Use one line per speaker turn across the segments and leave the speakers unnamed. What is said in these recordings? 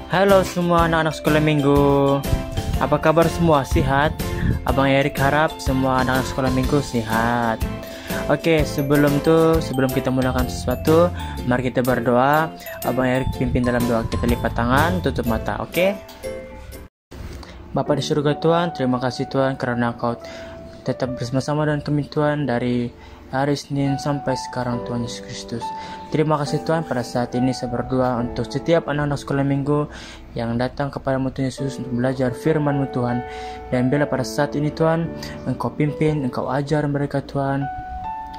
Halo semua anak-anak sekolah minggu. Apa kabar semua? Sehat? Abang Erik harap semua anak-anak sekolah minggu sehat. Oke, sebelum kita melakukan sesuatu, mari kita berdoa. Abang Erik pimpin dalam doa. Kita lipat tangan, tutup mata, oke? Bapa di surga Tuhan, terima kasih Tuhan karena Kau tetap bersama-sama dengan kami Tuhan dari hari Senin sampai sekarang Tuhan Yesus Kristus. Terima kasih Tuhan, pada saat ini saya berdoa untuk setiap anak-anak sekolah minggu yang datang kepadamu Tuhan Yesus untuk belajar firman-Mu Tuhan. Dan bila pada saat ini Tuhan, Engkau pimpin, Engkau ajar mereka Tuhan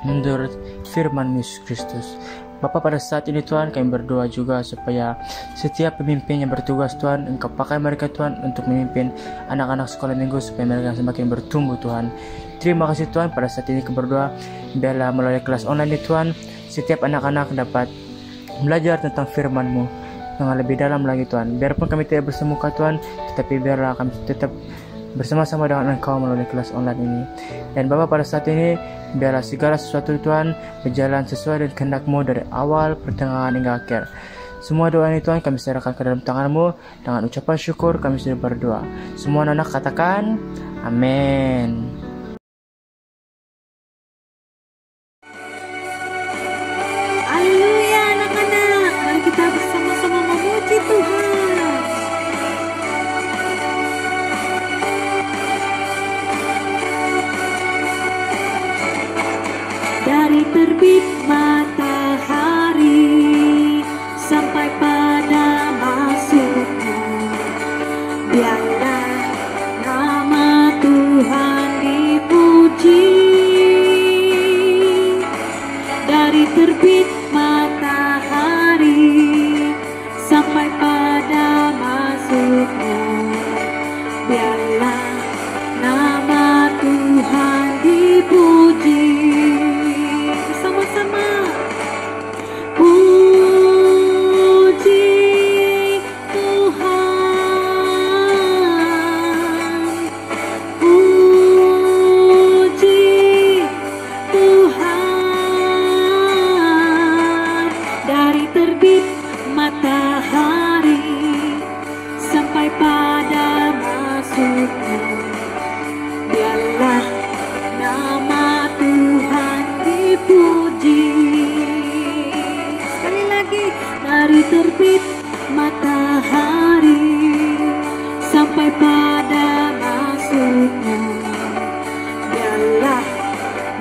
menurut firman Yesus Kristus. Bapa, pada saat ini Tuhan kami berdoa juga supaya setiap pemimpin yang bertugas Tuhan, Engkau pakai mereka Tuhan untuk memimpin anak-anak sekolah minggu supaya mereka semakin bertumbuh Tuhan. Terima kasih Tuhan, pada saat ini kami berdoa biarlah melalui kelas online ini Tuhan, setiap anak-anak dapat belajar tentang firman-Mu dengan lebih dalam lagi Tuhan. Biarpun kami tidak bersemuka Tuhan, tetapi biarlah kami tetap bersama-sama dengan Engkau melalui kelas online ini. Dan Bapa, pada saat ini biarlah segala sesuatu Tuhan berjalan sesuai dengan kehendak-Mu dari awal, pertengahan hingga akhir. Semua doa ini Tuhan kami serahkan ke dalam tangan-Mu. Dengan ucapan syukur kami sudah berdoa. Semua anak katakan amin.
Haleluya anak-anak, mari kita bersama-sama memuji Tuhan. Dari terbit matahari sampai pada masuknya, biarlah nama Tuhan dipuji. Dari terbit matahari sampai pada masuknya, biarlah nama Tuhan dipuji. Sama-sama puji Tuhan, puji Tuhan. Dari terbit matahari sampai pada masuknya, biarlah nama Tuhan dipuji. Sekali lagi, dari terbit matahari sampai pada masuknya, biarlah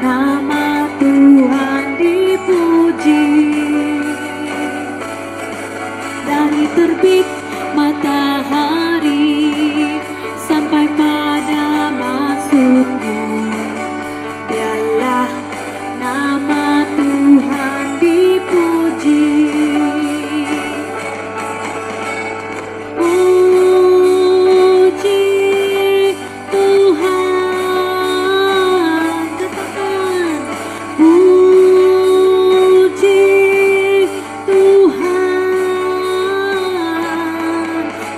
nama Tuhan dipuji. Dari terbit matahari sampai pada masuknya, biarlah nama Tuhan dipuji. Puji Tuhan, katakan puji Tuhan.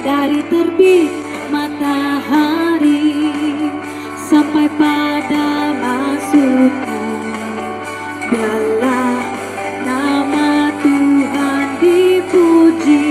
Dari terbit matahari sampai pada masuknya, biarlah nama Tuhan dipuji.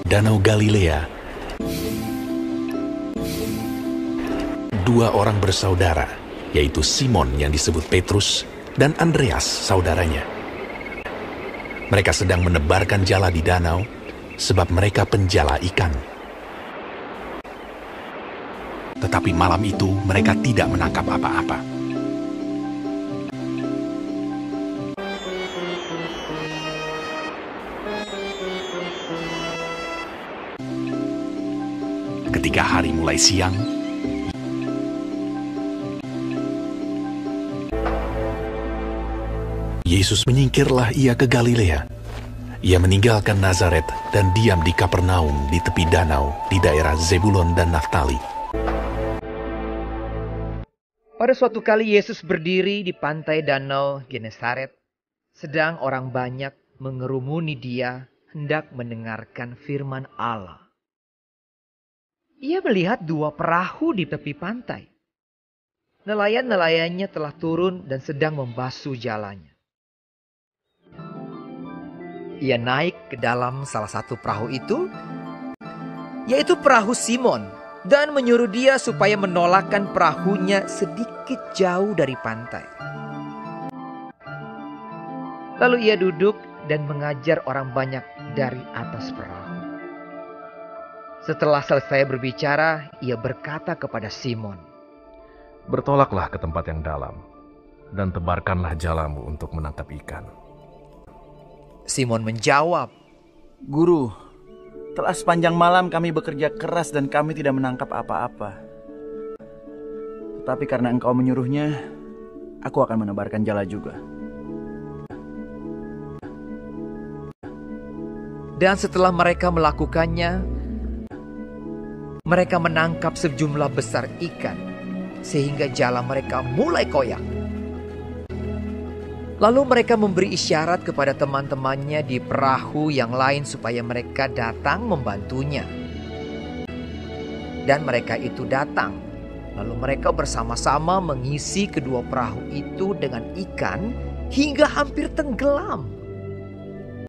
Danau Galilea, dua orang bersaudara, yaitu Simon yang disebut Petrus dan Andreas saudaranya. Mereka sedang menebarkan jala di danau, sebab mereka penjala ikan. Tetapi malam itu mereka tidak menangkap apa-apa. Ketika hari mulai siang, Yesus menyingkirlah ia ke Galilea. Ia meninggalkan Nazaret dan diam di Kapernaum di tepi danau di daerah Zebulon dan Naftali.
Pada suatu kali Yesus berdiri di pantai danau Genesaret, sedang orang banyak mengerumuni dia hendak mendengarkan firman Allah. Ia melihat dua perahu di tepi pantai. Nelayan-nelayannya telah turun dan sedang membasuh jalannya. Ia naik ke dalam salah satu perahu itu, yaitu perahu Simon, dan menyuruh dia supaya menolakkan perahunya sedikit jauh dari pantai. Lalu ia duduk dan mengajar orang banyak dari atas perahu. Setelah selesai berbicara, ia berkata kepada Simon,
"Bertolaklah ke tempat yang dalam, dan tebarkanlah jalamu untuk menangkap ikan."
Simon menjawab,
"Guru, telah sepanjang malam kami bekerja keras dan kami tidak menangkap apa-apa. Tetapi karena engkau menyuruhnya, aku akan menebarkan jala juga."
Dan setelah mereka melakukannya, mereka menangkap sejumlah besar ikan, sehingga jala mereka mulai koyak. Lalu mereka memberi isyarat kepada teman-temannya di perahu yang lain supaya mereka datang membantunya. Dan mereka itu datang. Lalu mereka bersama-sama mengisi kedua perahu itu dengan ikan hingga hampir tenggelam.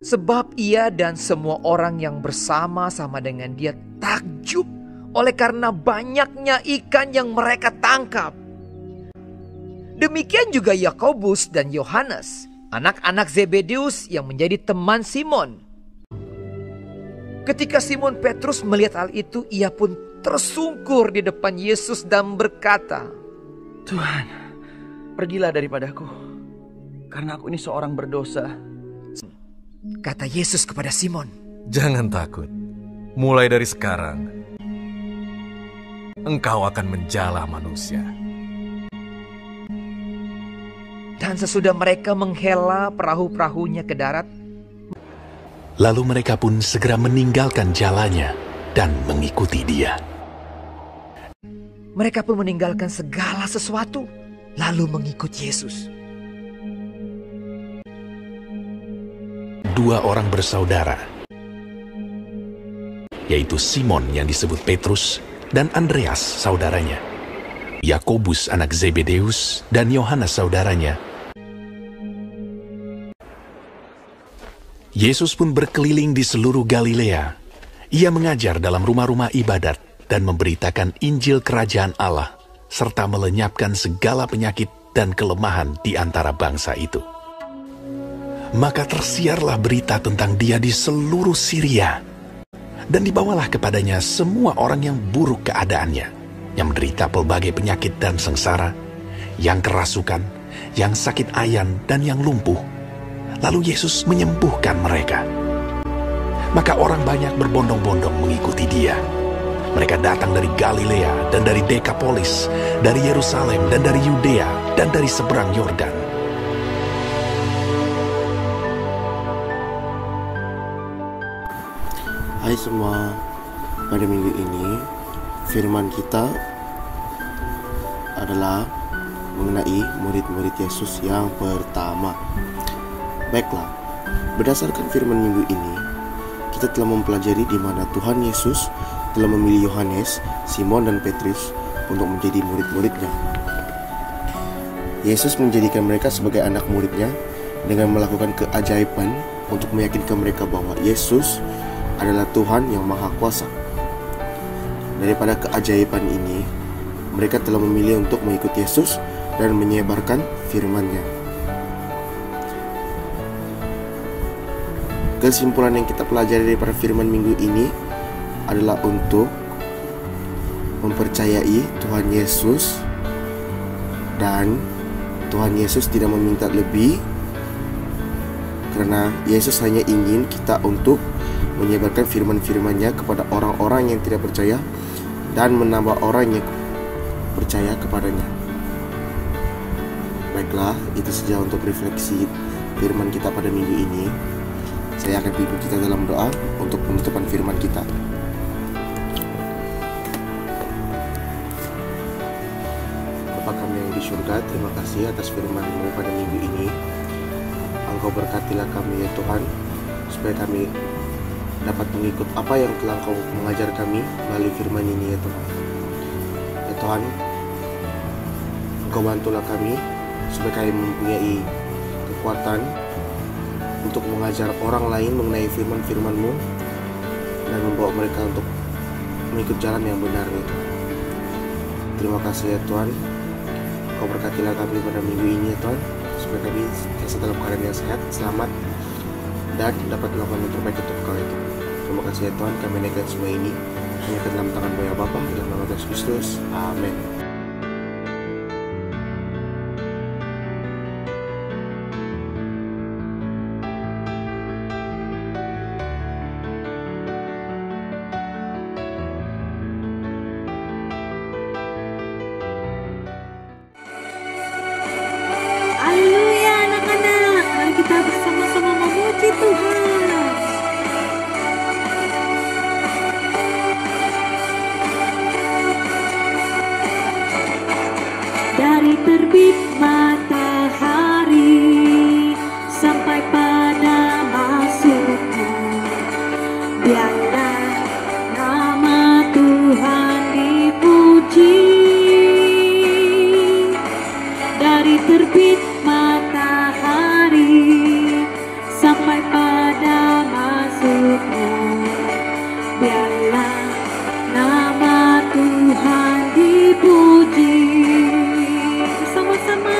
Sebab ia dan semua orang yang bersama-sama dengan dia takjub oleh karena banyaknya ikan yang mereka tangkap. Demikian juga Yakobus dan Yohanes, anak-anak Zebedeus yang menjadi teman Simon. Ketika Simon Petrus melihat hal itu, ia pun tersungkur di depan Yesus dan berkata,
"Tuhan, pergilah daripadaku, karena aku ini seorang berdosa."
Kata Yesus kepada Simon,
"Jangan takut. Mulai dari sekarang, engkau akan menjala manusia."
Dan sesudah mereka menghela perahu-perahunya ke darat,
Lalu mereka pun segera meninggalkan jalannya dan mengikuti dia.
mereka pun meninggalkan segala sesuatu, lalu mengikut Yesus.
Dua orang bersaudara, yaitu Simon yang disebut Petrus dan Andreas saudaranya, Yakobus anak Zebedeus dan Yohanes saudaranya. Yesus pun berkeliling di seluruh Galilea. Ia mengajar dalam rumah-rumah ibadat dan memberitakan Injil Kerajaan Allah, serta melenyapkan segala penyakit dan kelemahan di antara bangsa itu. Maka tersiarlah berita tentang dia di seluruh Syria, dan dibawalah kepadanya semua orang yang buruk keadaannya, yang menderita pelbagai penyakit dan sengsara, yang kerasukan, yang sakit ayan, dan yang lumpuh. Lalu Yesus menyembuhkan mereka. Maka orang banyak berbondong-bondong mengikuti dia. Mereka datang dari Galilea dan dari Dekapolis, dari Yerusalem dan dari Yudea dan dari seberang Yordan.
Hai semua, pada minggu ini firman kita adalah mengenai murid-murid Yesus yang pertama. Baiklah, berdasarkan firman minggu ini, kita telah mempelajari di mana Tuhan Yesus telah memilih Yohanes, Simon dan Petrus untuk menjadi murid-muridnya. Yesus menjadikan mereka sebagai anak muridnya dengan melakukan keajaiban untuk meyakinkan mereka bahwa Yesus adalah Tuhan yang Maha Kuasa. Daripada keajaiban ini, mereka telah memilih untuk mengikut Yesus dan menyebarkan firman-Nya. Kesimpulan yang kita pelajari daripada firman minggu ini adalah untuk mempercayai Tuhan Yesus, dan Tuhan Yesus tidak meminta lebih, karena Yesus hanya ingin kita untuk menyebarkan firman-firman-Nya kepada orang-orang yang tidak percaya dan menambah orang yang percaya kepadanya. Baiklah, itu saja untuk refleksi firman kita pada minggu ini. Saya akan pimpin kita dalam doa untuk penutupan firman kita. Bapa kami yang di surga, terima kasih atas firman-Mu pada minggu ini. Engkau berkatilah kami ya Tuhan, supaya kami dapat mengikut apa yang telah Engkau mengajar kami melalui firman ini ya Tuhan. Ya Tuhan, Engkau bantulah kami supaya kami mempunyai kekuatan untuk mengajar orang lain mengenai firman-firman-Mu dan membawa mereka untuk mengikut jalan yang benar ya Tuhan. Terima kasih ya Tuhan. Kau berkatilah kami pada minggu ini ya Tuhan, supaya kami senantiasa dalam keadaan yang sehat, selamat, dan dapat melakukan yang terbaik untuk Kau ya Tuhan. Terima kasih ya Tuhan, kami naikkan semua ini hanya ke dalam tangan-Mu ya Bapa, dalam nama Yesus Kristus. Amin.
Haleluya anak-anak, mari kita bersama-sama memuji Tuhan. Dari terbit matahari sampai pada masuknya, biarlah nama Tuhan dipuji. Dari terbit matahari sampai pada masuknya, biarlah nama Tuhan dipuji. Sama-sama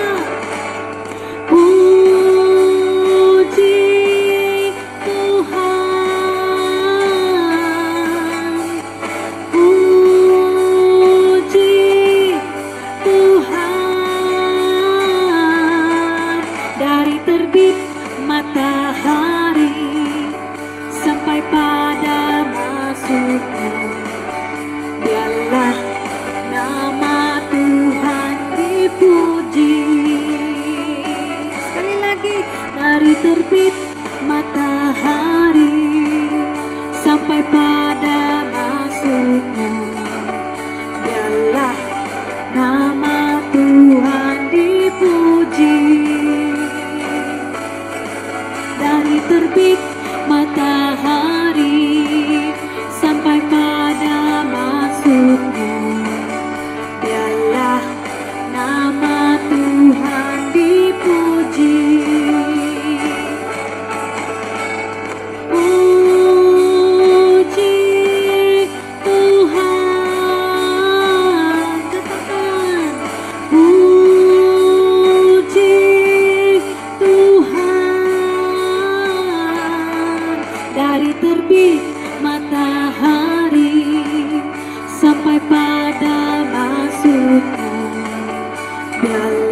puji Tuhan, puji Tuhan. Dari terbit matahari sampai pada masuknya, biarlah nama Tuhan dipuji. Sekali lagi, dari terbit matahari sampai pada masuknya, biarlah nama Tuhan dipuji. Dari terbit matahari sampai pada masuknya, biarlah nama Tuhan dipuji. Puji Tuhan, katakan puji Tuhan. Dari terbit matahari sampai pada masuknya, biarlah